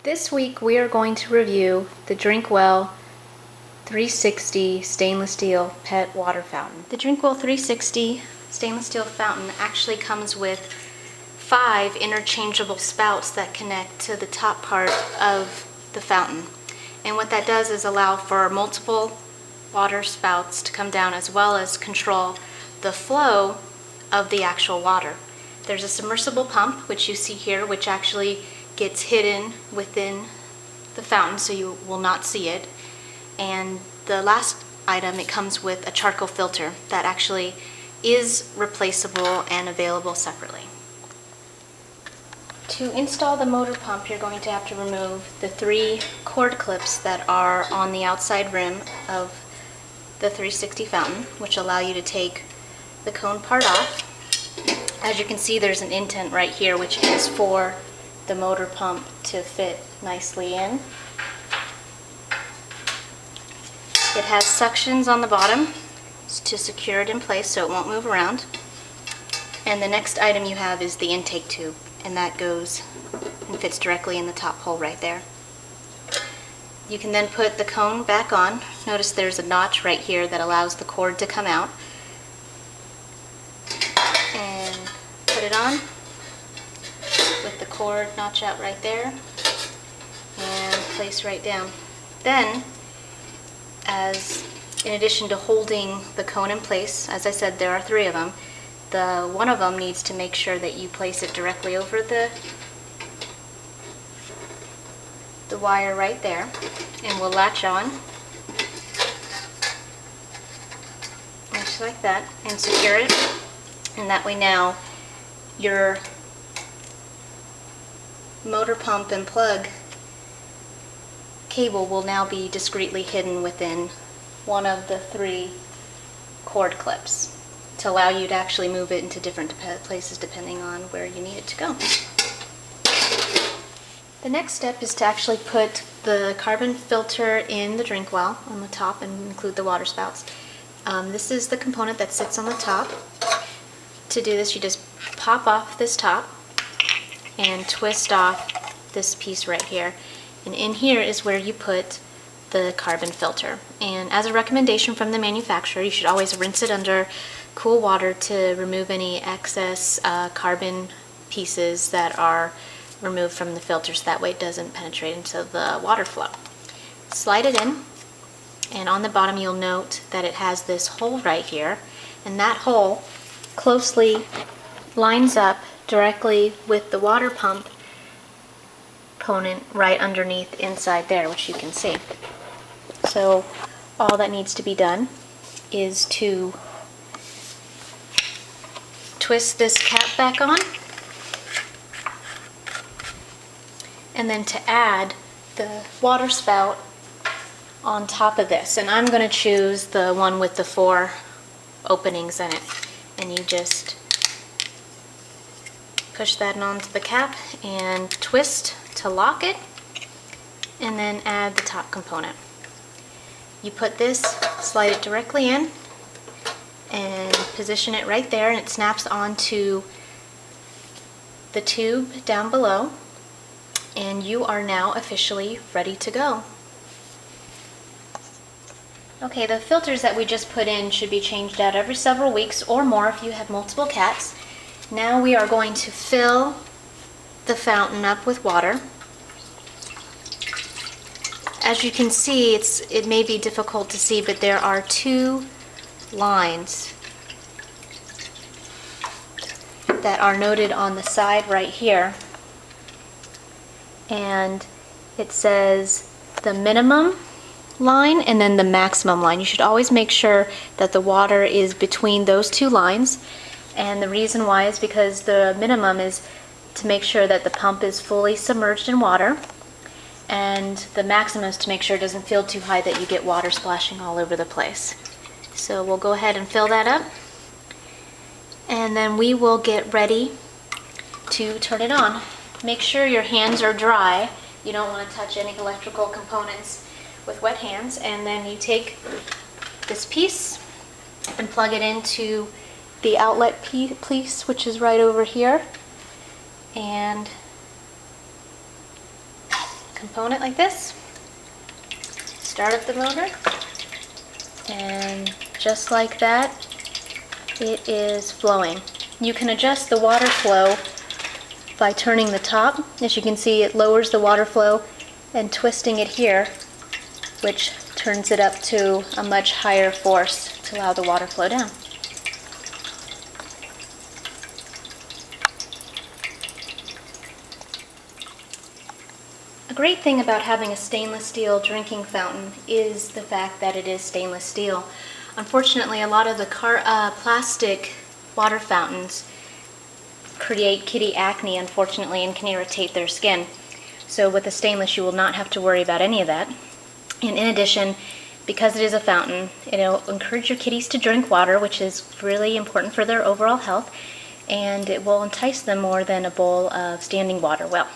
This week we are going to review the Drinkwell 360 stainless steel pet water fountain. The Drinkwell 360 stainless steel fountain actually comes with 5 interchangeable spouts that connect to the top part of the fountain. And what that does is allow for multiple water spouts to come down, as well as control the flow of the actual water. There's a submersible pump, which you see here, which actually gets hidden within the fountain so you will not see it. And the last item, it comes with a charcoal filter that actually is replaceable and available separately. To install the motor pump, you're going to have to remove the 3 cord clips that are on the outside rim of the 360 fountain, which allow you to take the cone part off. As you can see, there's an indent right here, which is for the motor pump to fit nicely in. It has suctions on the bottom to secure it in place so it won't move around. And the next item you have is the intake tube, and that goes and fits directly in the top hole right there. You can then put the cone back on. Notice there's a notch right here that allows the cord to come out. And put it on with the cord notch out right there and place right down. Then, in addition to holding the cone in place, as I said, there are 3 of them. One of them needs to make sure that you place it directly over the wire right there, and will latch on just like that and secure it. And that way now your motor pump and plug cable will now be discreetly hidden within one of the 3 cord clips to allow you to actually move it into different places depending on where you need it to go. The next step is to actually put the carbon filter in the drink well on the top and include the water spouts. This is the component that sits on the top. To do this, you just pop off this top and twist off this piece right here. And in here is where you put the carbon filter. And as a recommendation from the manufacturer, you should always rinse it under cool water to remove any excess carbon pieces that are removed from the filter, so that way it doesn't penetrate into the water flow. Slide it in, and on the bottom you'll note that it has this hole right here, and that hole closely lines up directly with the water pump component right underneath inside there, which you can see. So all that needs to be done is to twist this cap back on, and then to add the water spout on top of this. And I'm going to choose the one with the 4 openings in it. And you just push that onto the cap and twist to lock it, and then add the top component. You put this, slide it directly in, and position it right there, and it snaps onto the tube down below, and you are now officially ready to go. Okay, the filters that we just put in should be changed out every several weeks or more if you have multiple cats. Now we are going to fill the fountain up with water. As you can see, it may be difficult to see, but there are 2 lines that are noted on the side right here. And it says the minimum line and then the maximum line. You should always make sure that the water is between those 2 lines. And the reason why is because the minimum is to make sure that the pump is fully submerged in water, and the maximum is to make sure it doesn't feel too high that you get water splashing all over the place. So we'll go ahead and fill that up, and then we will get ready to turn it on. Make sure your hands are dry. You don't want to touch any electrical components with wet hands. And then you take this piece and plug it into the outlet piece, which is right over here, and component like this, start up the motor, and just like that, it is flowing. You can adjust the water flow by turning the top. As you can see, it lowers the water flow, and twisting it here, which turns it up to a much higher force to allow the water flow down. A great thing about having a stainless steel drinking fountain is the fact that it is stainless steel. Unfortunately, a lot of the plastic water fountains create kitty acne, unfortunately, and can irritate their skin. So with the stainless, you will not have to worry about any of that. And in addition, because it is a fountain, it'll encourage your kitties to drink water, which is really important for their overall health, and it will entice them more than a bowl of standing water will.